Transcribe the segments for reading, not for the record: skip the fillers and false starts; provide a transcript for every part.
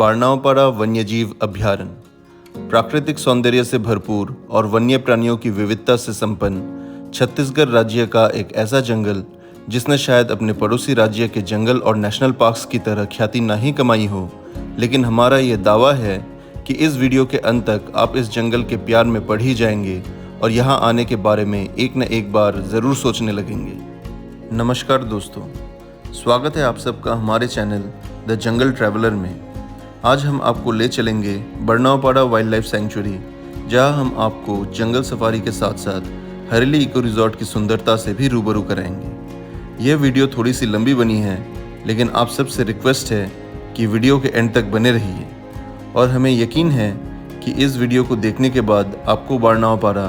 बारनावपाड़ा वन्यजीव अभयारण्य प्राकृतिक सौंदर्य से भरपूर और वन्य प्राणियों की विविधता से संपन्न छत्तीसगढ़ राज्य का एक ऐसा जंगल जिसने शायद अपने पड़ोसी राज्य के जंगल और नेशनल पार्क्स की तरह ख्याति ना ही कमाई हो, लेकिन हमारा ये दावा है कि इस वीडियो के अंत तक आप इस जंगल के प्यार में पड़ ही जाएंगे और यहाँ आने के बारे में एक न एक बार ज़रूर सोचने लगेंगे। नमस्कार दोस्तों, स्वागत है आप सबका हमारे चैनल द जंगल ट्रैवलर में। आज हम आपको ले चलेंगे बारनावपाड़ा वाइल्ड लाइफ सेंचुरी, जहाँ हम आपको जंगल सफारी के साथ साथ हरेली इको रिजॉर्ट की सुंदरता से भी रूबरू कराएंगे। यह वीडियो थोड़ी सी लंबी बनी है, लेकिन आप सबसे रिक्वेस्ट है कि वीडियो के एंड तक बने रहिए और हमें यकीन है कि इस वीडियो को देखने के बाद आपको बारनावपाड़ा,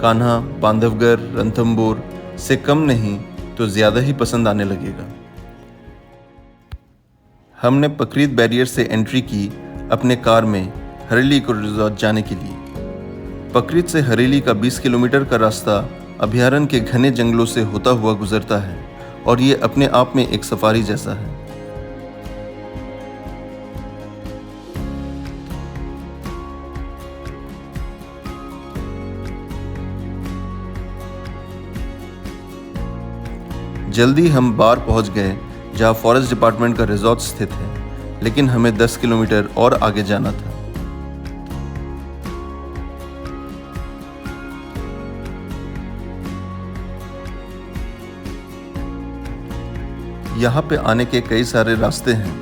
कान्हा, बांधवगढ़, रणथंभौर से कम नहीं तो ज़्यादा ही पसंद आने लगेगा। हमने पकरीद बैरियर से एंट्री की अपने कार में हरेली इको रिजॉर्ट जाने के लिए। पकरीद से हरेली का 20 किलोमीटर का रास्ता अभयारण्य के घने जंगलों से होता हुआ गुजरता है और ये अपने आप में एक सफारी जैसा है। जल्दी हम बार पहुंच गए जहां फॉरेस्ट डिपार्टमेंट का रिजॉर्ट स्थित है, लेकिन हमें 10 किलोमीटर और आगे जाना था। यहाँ पे आने के कई सारे रास्ते हैं,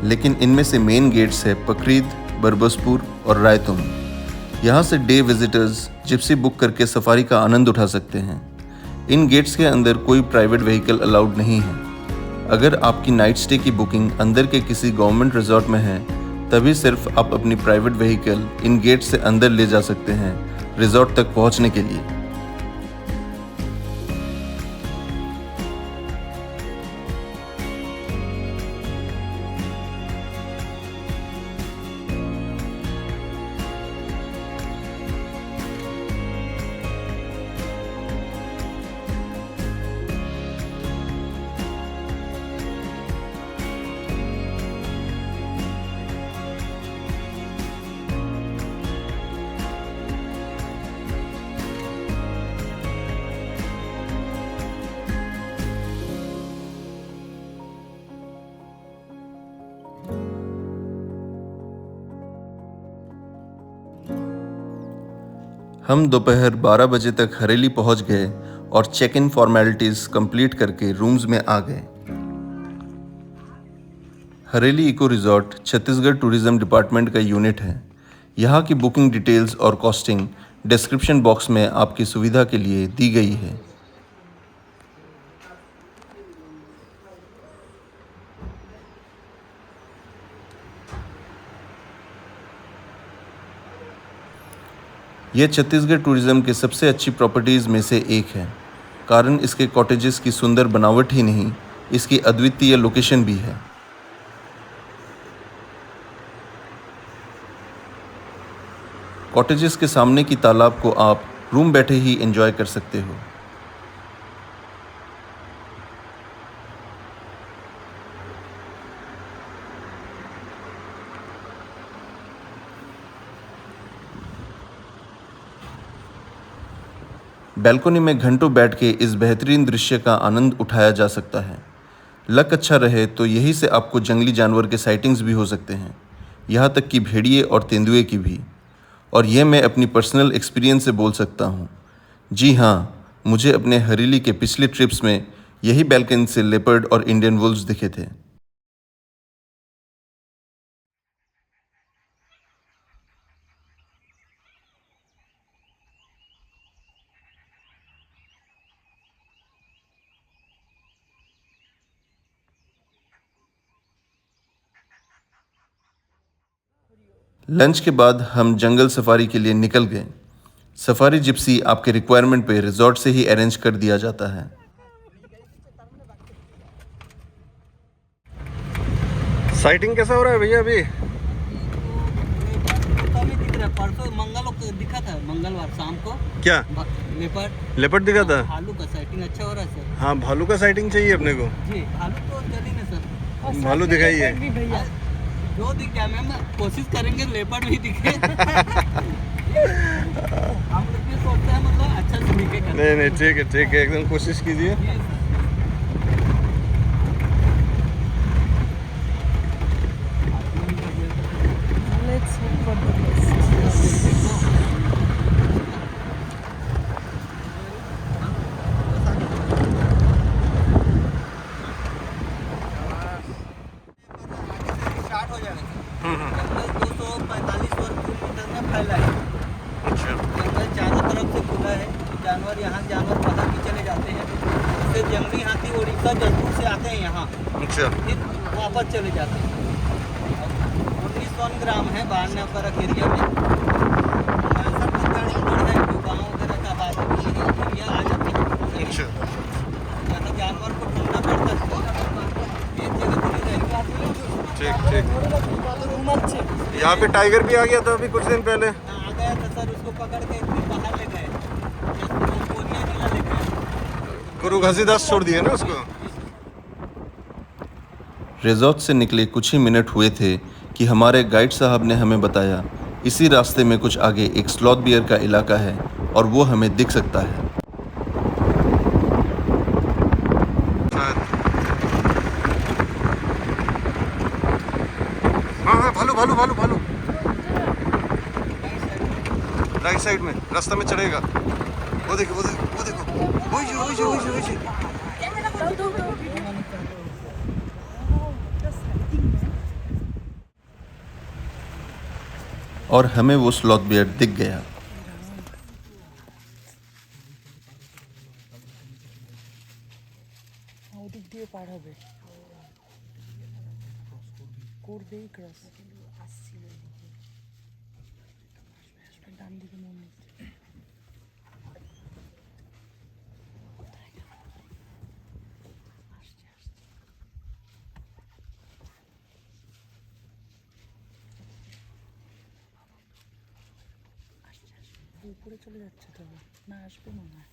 लेकिन इनमें से मेन गेट्स है पकरीद, बरबसपुर और रायतुंग। यहाँ से डे विजिटर्स जिप्सी बुक करके सफारी का आनंद उठा सकते हैं। इन गेट्स के अंदर कोई प्राइवेट व्हीकल अलाउड नहीं है। अगर आपकी नाइट स्टे की बुकिंग अंदर के किसी गवर्नमेंट रिजॉर्ट में है, तभी सिर्फ आप अपनी प्राइवेट व्हीकल इन गेट से अंदर ले जा सकते हैं रिजॉर्ट तक पहुंचने के लिए। हम दोपहर 12 बजे तक हरेली पहुंच गए और चेक इन फॉर्मेलिटीज कंप्लीट करके रूम्स में आ गए। Hareli eco resort Chhattisgarh tourism department का यूनिट है। यहाँ की बुकिंग डिटेल्स और कॉस्टिंग डिस्क्रिप्शन बॉक्स में आपकी सुविधा के लिए दी गई है। यह छत्तीसगढ़ टूरिज्म के सबसे अच्छी प्रॉपर्टीज़ में से एक है। कारण इसके कॉटेजेस की सुंदर बनावट ही नहीं, इसकी अद्वितीय लोकेशन भी है। कॉटेजेस के सामने की तालाब को आप रूम बैठे ही एंजॉय कर सकते हो। बैल्कनी में घंटों बैठ के इस बेहतरीन दृश्य का आनंद उठाया जा सकता है। लक अच्छा रहे तो यहीं से आपको जंगली जानवर के साइटिंग्स भी हो सकते हैं, यहाँ तक कि भेड़िए और तेंदुए की भी। और यह मैं अपनी पर्सनल एक्सपीरियंस से बोल सकता हूँ। जी हाँ, मुझे अपने हरेली के पिछले ट्रिप्स में यही बैल्कनी से लेपर्ड और इंडियन वुल्व्स दिखे थे। लंच के बाद हम जंगल सफारी के लिए निकल गए। सफारी जिप्सी आपके रिक्वायरमेंट पे रिजॉर्ट से ही अरेंज कर दिया जाता है। साइटिंग कैसा हो रहा है भैया अभी? परसों दिखा था, मंगलवार शाम को। क्या लेपर्ड दिखा था? भालू का साइटिंग अच्छा हो रहा है सर। हाँ, भालू का साइटिंग चाहिए अपने को। जी, भालू तो जल्दी ना सर। भालू दिखाइए। जो दिख जाए मैम, कोशिश करेंगे लेपर्ड भी दिखे। हम लोग भी सोचते हैं मतलब अच्छा से दिखे करके। नहीं नहीं, ठीक है, एकदम कोशिश कीजिए। Let's hope for the best. Start हो जाएगा। जंगल 245 वर्ग किलोमीटर में फैला है। अच्छा जंगल चारों तरफ से खुला है। जानवर यहाँ जानवर बाहर भी चले जाते हैं। जैसे जंगली हाथी उड़ीसा जयपुर से आते हैं यहाँ, अच्छा फिर वापस चले जाते हैं। 19 ग्राम है बाढ़ परक एरिया में। ऐसा कुछ गाड़ी उधर है जो गाँव वगैरह का बात एरिया आ जाते हैं। अच्छा यहाँ जानवर को ढूंढना पड़ता है। एक जगह तो नहीं रहेगा। ठीक। यहाँ पे टाइगर भी आ गया था अभी कुछ दिन पहले। आ गया था सर, उसको पकड़ के फिर बाहर ले गए। पूर्णिया जिला ले गए। गुरु घसीदास छोड़ दिए ना उसको। रिजॉर्ट से निकले कुछ ही मिनट हुए थे कि हमारे गाइड साहब ने हमें बताया इसी रास्ते में कुछ आगे एक स्लॉथ बियर का इलाका है और वो हमें दिख सकता है। हाँ, भालू राइट साइड में रास्ता में चढ़ेगा। वो देखो वही। और हमें वो स्लॉथ बियर दिख गया। ওদিক দিয়ে পার হবে, করবেই ক্রস। ডান দিকে মন্দির। উপরে চলে যাচ্ছে তো, না আসবে মনে হয়।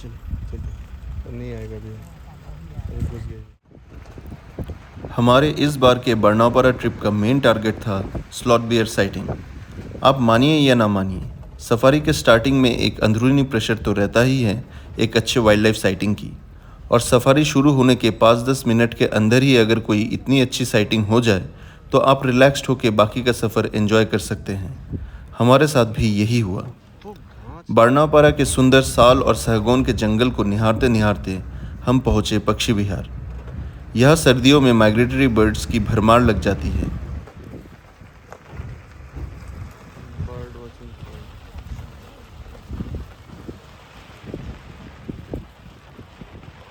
चलिए नहीं आएगा भैया, घुस गए। हमारे इस बार के बरनापारा ट्रिप का मेन टारगेट था स्लॉथ बियर साइटिंग। आप मानिए या ना मानिए, सफारी के स्टार्टिंग में एक अंदरूनी प्रेशर तो रहता ही है एक अच्छे वाइल्ड लाइफ साइटिंग की, और सफारी शुरू होने के 5-10 मिनट के अंदर ही अगर कोई इतनी अच्छी साइटिंग हो जाए तो आप रिलैक्स्ड होकर बाकी का सफ़र एंजॉय कर सकते हैं। हमारे साथ भी यही हुआ। बरनापारा के सुंदर साल और सहगोन के जंगल को निहारते निहारते हम पहुँचे पक्षी विहार। यह सर्दियों में माइग्रेटरी बर्ड्स की भरमार लग जाती है।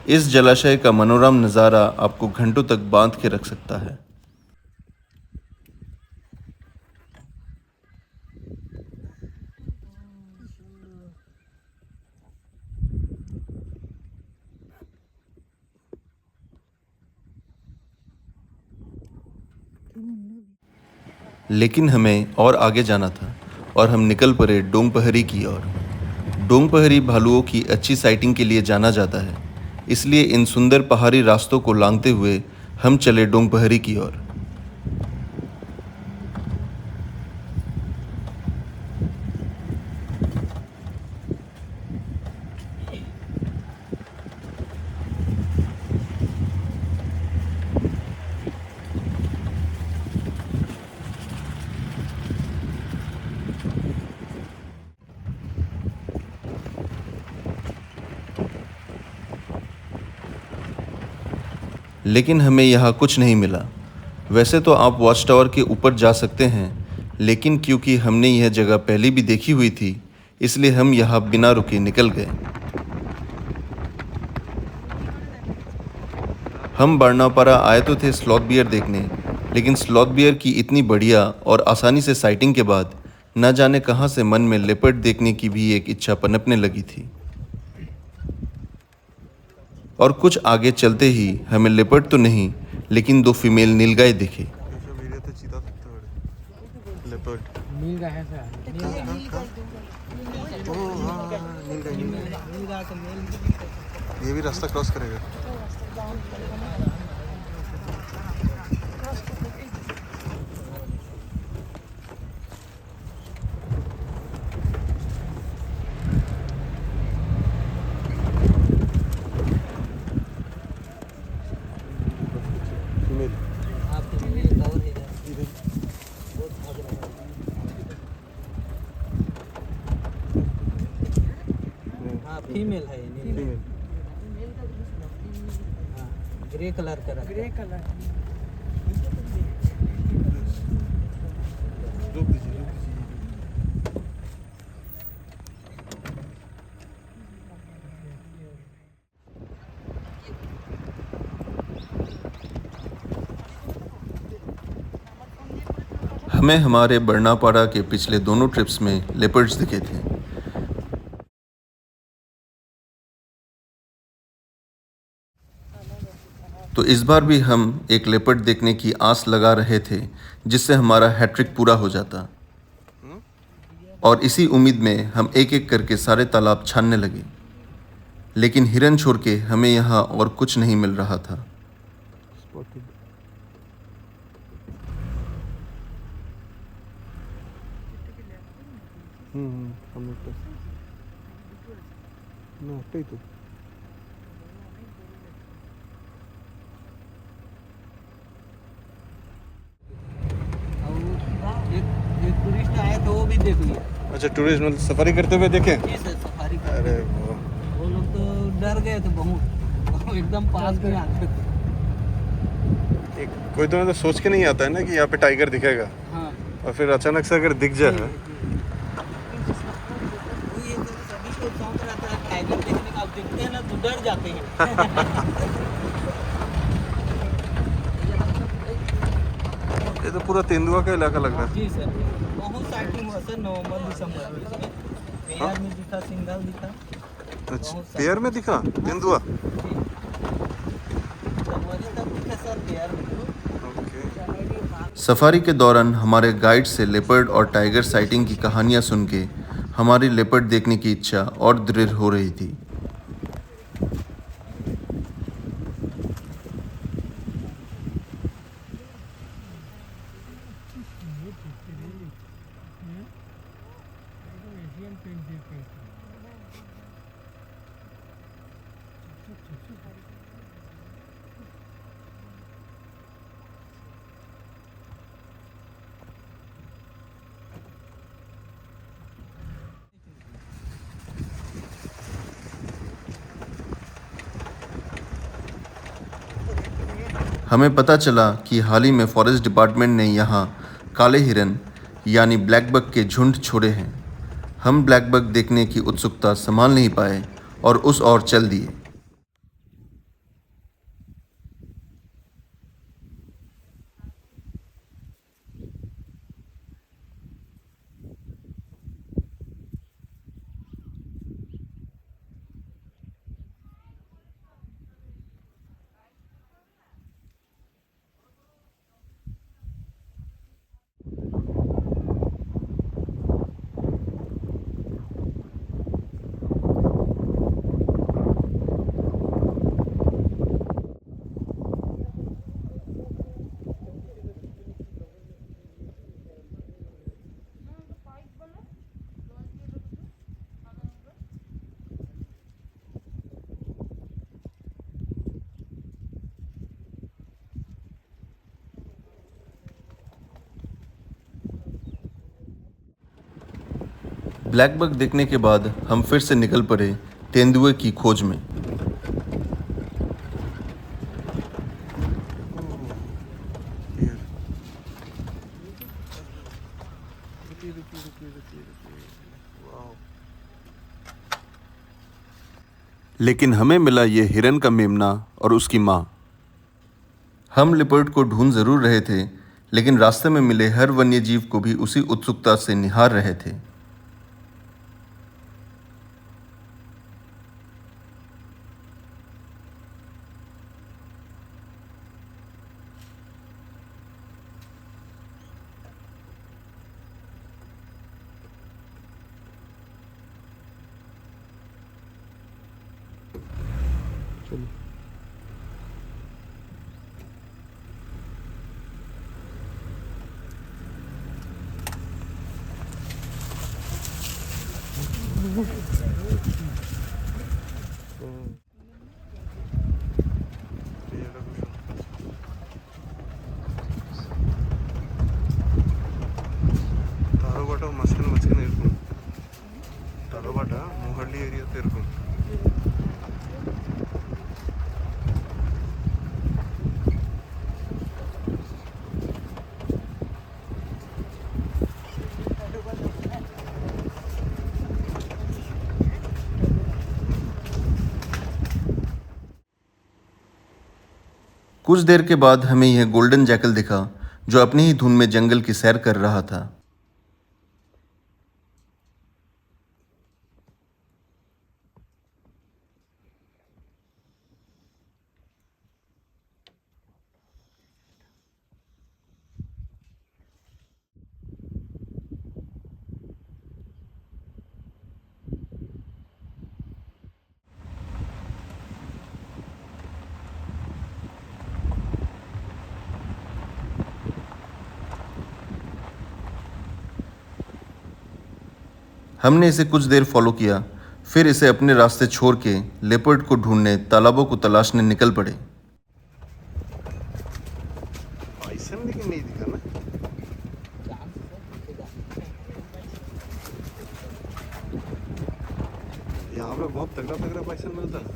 इस जलाशय का मनोरम नज़ारा आपको घंटों तक बांध के रख सकता है। लेकिन हमें और आगे जाना था और हम निकल पड़े डोंगपहरी की ओर। डोंगपहरी भालुओं की अच्छी साइटिंग के लिए जाना जाता है, इसलिए इन सुंदर पहाड़ी रास्तों को लांघते हुए हम चले डोंगपहरी की ओर। लेकिन हमें यहाँ कुछ नहीं मिला। वैसे तो आप वॉच टावर के ऊपर जा सकते हैं, लेकिन क्योंकि हमने यह जगह पहले भी देखी हुई थी, इसलिए हम यहाँ बिना रुके निकल गए। हम बारनापारा आए तो थे स्लॉथ बियर देखने, लेकिन स्लॉथ बियर की इतनी बढ़िया और आसानी से साइटिंग के बाद न जाने कहाँ से मन में लेपर्ड देखने की भी एक इच्छा पनपने लगी थी। और कुछ आगे चलते ही हमें लेपर्ड तो नहीं, लेकिन 2 फीमेल नीलगाय दिखे। नील गाय है सर। ये भी रास्ता क्रॉस करेगा। फीमेल है ये, हाँ, ग्रे कलर का रखा है। ग्रे कलर हमें हमारे बरनापाड़ा के पिछले दोनों ट्रिप्स में लेपर्ड्स दिखे थे। तो इस बार भी हम एक लेपर्ड देखने की आस लगा रहे थे, जिससे हमारा हैट्रिक पूरा हो जाता। और इसी उम्मीद में हम एक एक करके सारे तालाब छानने लगे, लेकिन हिरन छोड़ के हमें यहाँ और कुछ नहीं मिल रहा था। एक टूरिस्ट आए तो वो भी देख लिया। अच्छा, टूरिस्ट मतलब सफारी करते हुए देखे? जी सर, सफारी कर अरे वो लोग तो डर गए तो बहुत एकदम पास में आ गए। कोई तो मतलब सोच के नहीं आता है ना कि यहाँ पे टाइगर दिखेगा, हाँ, और फिर अचानक से अगर दिख जाए। ये तो सभी को शौक रहता है टाइगर देखने का, आप देखते हैं ना तो डर जाते हैं। ये तो पूरा तेंदुआ का इलाका लग रहा है। जी सर, बहुत साइटिंग हुआ सर नवंबर दिसंबर में इसमें। पेयर में दिखा, सिंगल दिखा। अच्छा, पेयर में दिखा तेंदुआ? जनवरी तक दिखा सर पेयर में। सफारी के दौरान हमारे गाइड से लेपर्ड और टाइगर साइटिंग की कहानियां सुन के हमारी लेपर्ड देखने की इच्छा और दृढ़ हो रही थी। हमें पता चला कि हाल ही में फॉरेस्ट डिपार्टमेंट ने यहाँ काले हिरन यानी ब्लैक बक के झुंड छोड़े हैं। हम ब्लैक बक देखने की उत्सुकता संभाल नहीं पाए और उस ओर चल दिए। ब्लैक बग देखने के बाद हम फिर से निकल पड़े तेंदुए की खोज में। लेकिन हमें मिला ये हिरन का मेमना और उसकी माँ। हम लिपर्ड को ढूंढ जरूर रहे थे, लेकिन रास्ते में मिले हर वन्य जीव को भी उसी उत्सुकता से निहार रहे थे। ಟಾರೋಬಾಟ ಮಸ್ಕನ್ ಇರ್ಕೊಂಡು ಟಾರೋಬಾಟ ಮೊಹಳ್ಳಿ ಏರಿಯಾতে ಇರ್ಕೊಂಡು कुछ देर के बाद हमें यह गोल्डन जैकल दिखा, जो अपनी ही धुन में जंगल की सैर कर रहा था। हमने इसे कुछ देर फॉलो किया, फिर इसे अपने रास्ते छोड़ के लेपर्ड को ढूंढने तालाबों को तलाशने निकल पड़े। बाइसन लेकिन नहीं दिखा ना। यहाँ पे बहुत तगड़ा तगड़ा बाइसन मिलता है।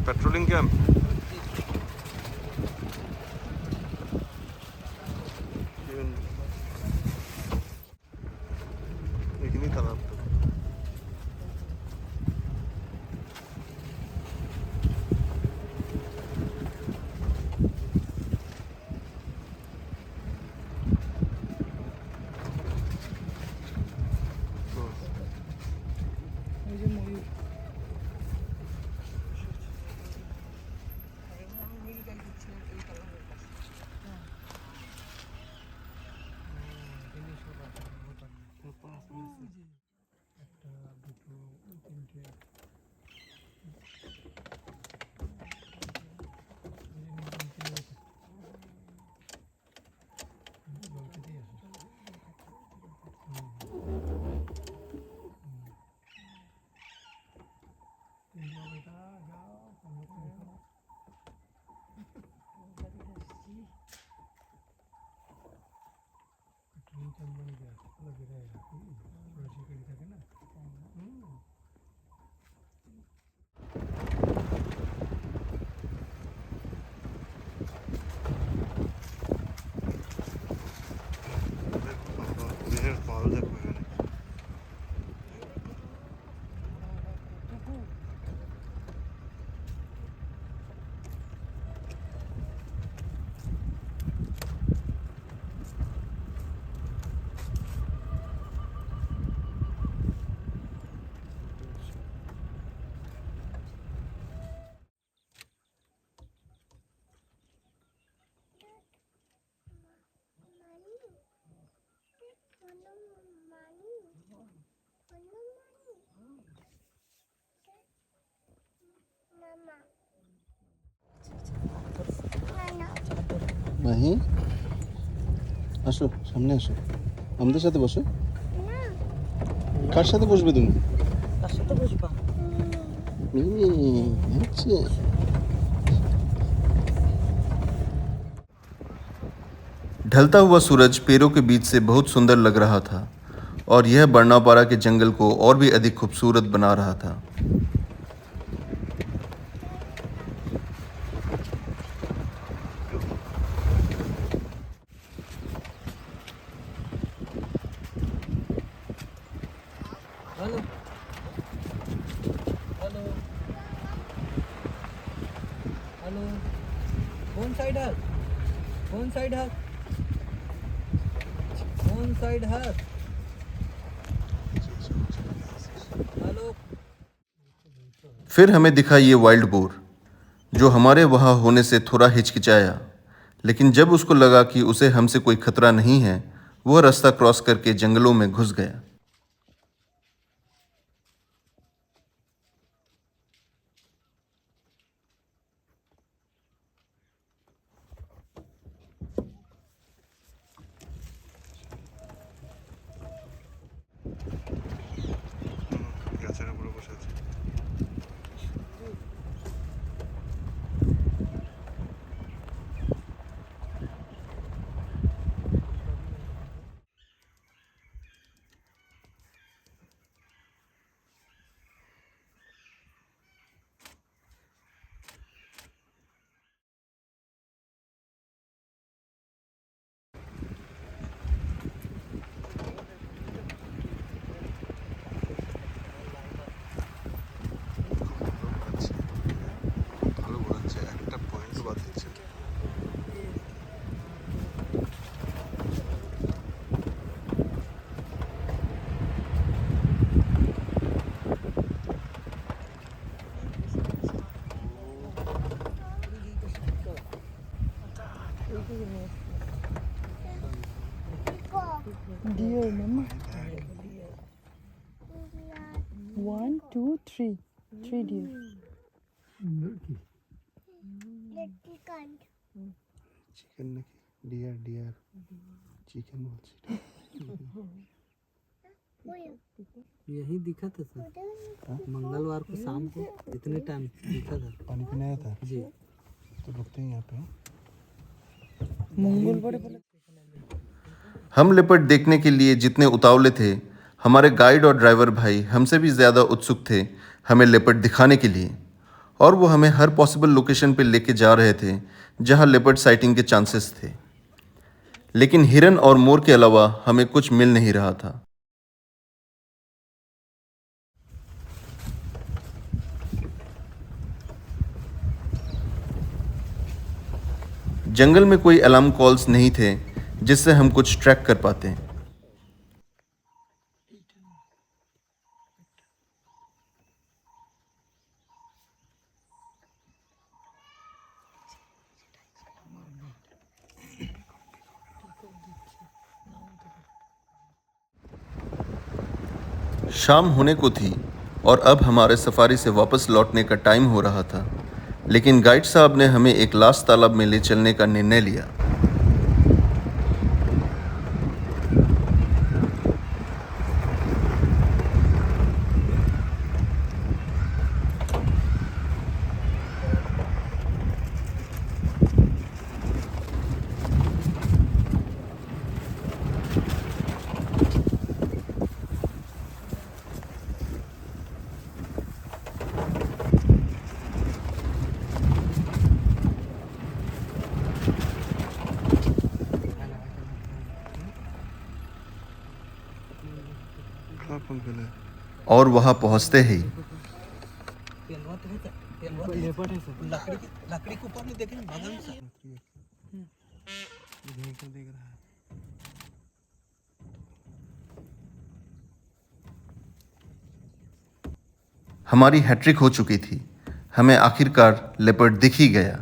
पेट्रोलिंग कैंप एक नहीं तालाब মাহি আসো, সামনে আসো, আমাদের সাথে বসো। কার সাথে বসবে তুমি? তার সাথে বসবা। মিমি, আচ্ছা। ढलता हुआ सूरज पेड़ों के बीच से बहुत सुंदर लग रहा था और यह बर्नापारा के जंगल को और भी अधिक खूबसूरत बना रहा था। हेलो हेलो हेलो, कौन साइड है, कौन साइड है, कौन साइड है, हेलो। फिर हमें दिखा ये वाइल्ड बोर, जो हमारे वहाँ होने से थोड़ा हिचकिचाया, लेकिन जब उसको लगा कि उसे हमसे कोई खतरा नहीं है, वह रास्ता क्रॉस करके जंगलों में घुस गया। গাছের উপরে বসে আছে। ভালো ঘোরাচ্ছে, একটা পয়েন্টও বাদ দিচ্ছে না। Deer, mama. 1, 2, 3. 3 deer. চিকেন নাকি ডিয়ার ডিয়ার চিকেন বলছি। यही दिखा था सर, मंगलवार को शाम को इतने टाइम दिखा था। पानी पीने आया था जी, तो रुकते हैं यहाँ पे। मंगलवार बोले हम लेपर्ड देखने के लिए जितने उतावले थे, हमारे गाइड और ड्राइवर भाई हमसे भी ज़्यादा उत्सुक थे हमें लेपर्ड दिखाने के लिए, और वो हमें हर पॉसिबल लोकेशन पे लेके जा रहे थे जहाँ लेपर्ड साइटिंग के चांसेस थे। लेकिन हिरन और मोर के अलावा हमें कुछ मिल नहीं रहा था। जंगल में कोई अलार्म कॉल्स नहीं थे जिससे हम कुछ ट्रैक कर पाते। शाम होने को थी और अब हमारे सफारी से वापस लौटने का टाइम हो रहा था, लेकिन गाइड साहब ने हमें एक लास्ट तालाब में ले चलने का निर्णय लिया। कौन खेला है? और वहां पहुंचते ही पेलवा तो है सर, पेलवा तो लेपर्ड है सर, लकड़ी के ऊपर में देखें बगल में सर। इधर क्या देख रहा है? हमारी हैट्रिक हो चुकी थी। हमें आखिरकार लेपर्ड दिख ही गया।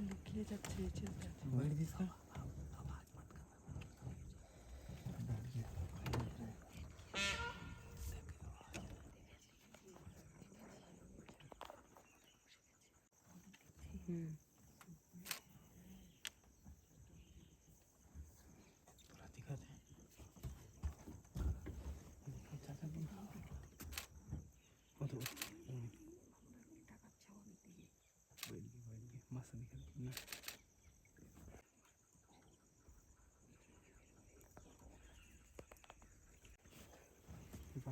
लिखिए जाते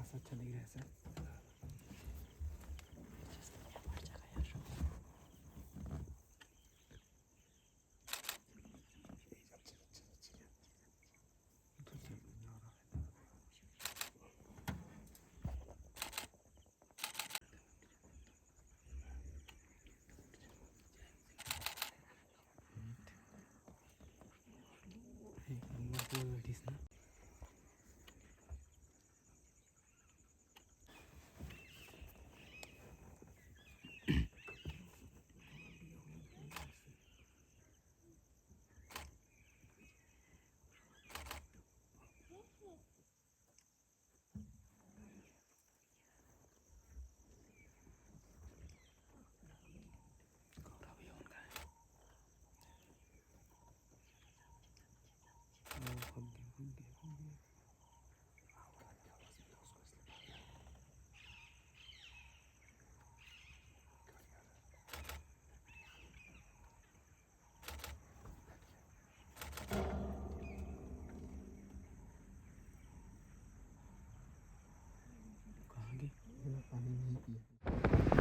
सा अच्छा दिख रहा है सर।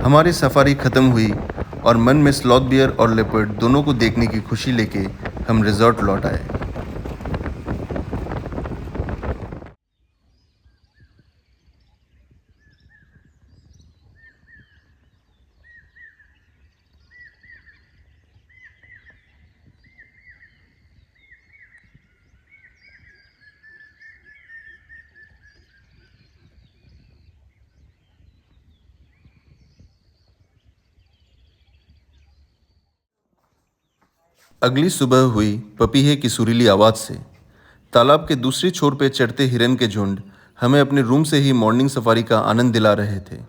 हमारी सफारी खत्म हुई और मन में स्लॉथ बियर और लेपर्ड दोनों को देखने की खुशी लेके हम रिजॉर्ट लौट आए। अगली सुबह हुई पपीहे की सुरीली आवाज से। तालाब के दूसरी छोर पे चढ़ते हिरन के झुंड हमें अपने रूम से ही मॉर्निंग सफारी का आनंद दिला रहे थे।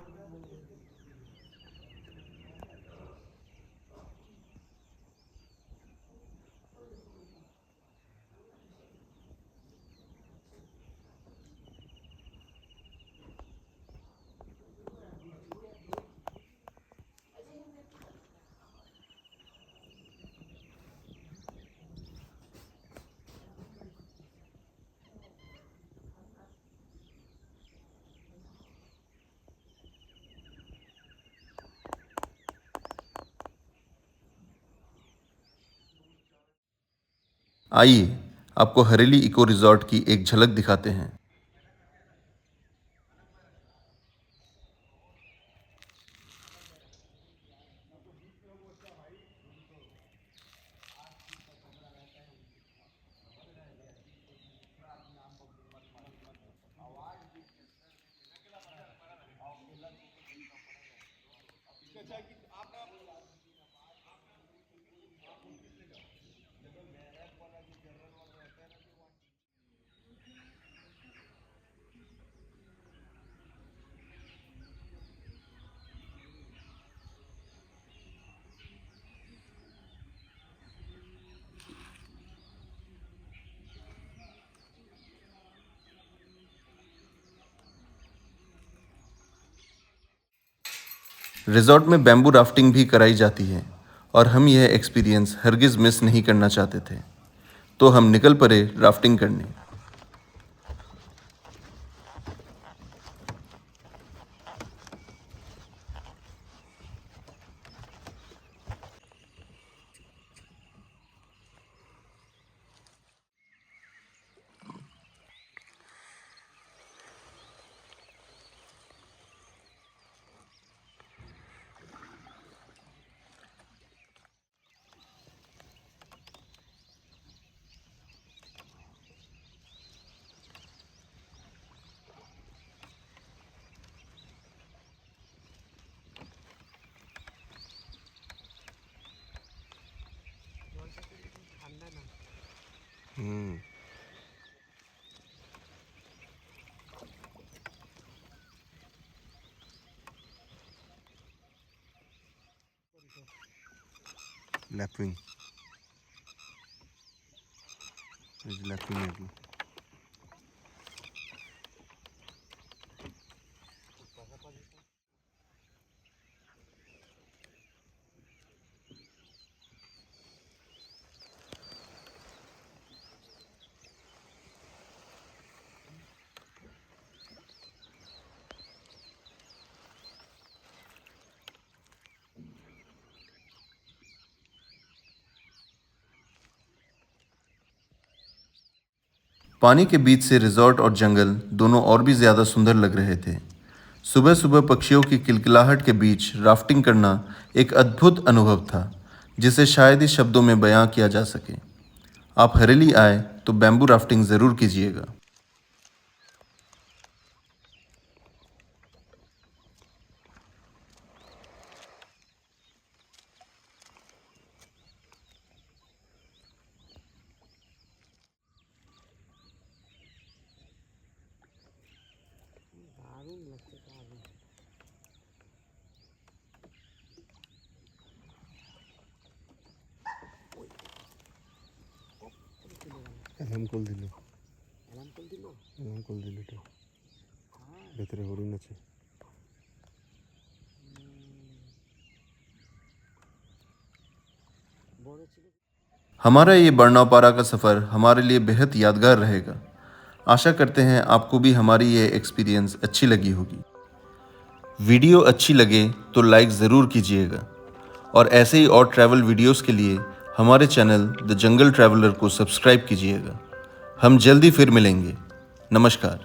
आइए आपको हरेली इको रिजॉर्ट की एक झलक दिखाते हैं। रिजॉर्ट में बैम्बू राफ्टिंग भी कराई जाती है और हम यह एक्सपीरियंस हरगिज मिस नहीं करना चाहते थे, तो हम निकल पड़े राफ्टिंग करने। लैपिंग लैपिंग पानी के बीच से रिजॉर्ट और जंगल दोनों और भी ज़्यादा सुंदर लग रहे थे। सुबह सुबह पक्षियों की किलकिलाहट के बीच राफ्टिंग करना एक अद्भुत अनुभव था, जिसे शायद ही शब्दों में बयां किया जा सके। आप हरेली आए तो बैम्बू राफ्टिंग ज़रूर कीजिएगा। অ্যালার্ম কল দিল তো ভেতরে হরিণ আছে। हमारा ये बरनापारा का सफ़र हमारे लिए बेहद यादगार रहेगा। आशा करते हैं आपको भी हमारी ये एक्सपीरियंस अच्छी लगी होगी। वीडियो अच्छी लगे तो लाइक ज़रूर कीजिएगा और ऐसे ही और ट्रैवल वीडियोस के लिए हमारे चैनल द जंगल ट्रैवलर को सब्सक्राइब कीजिएगा। हम जल्दी फिर मिलेंगे। नमस्कार।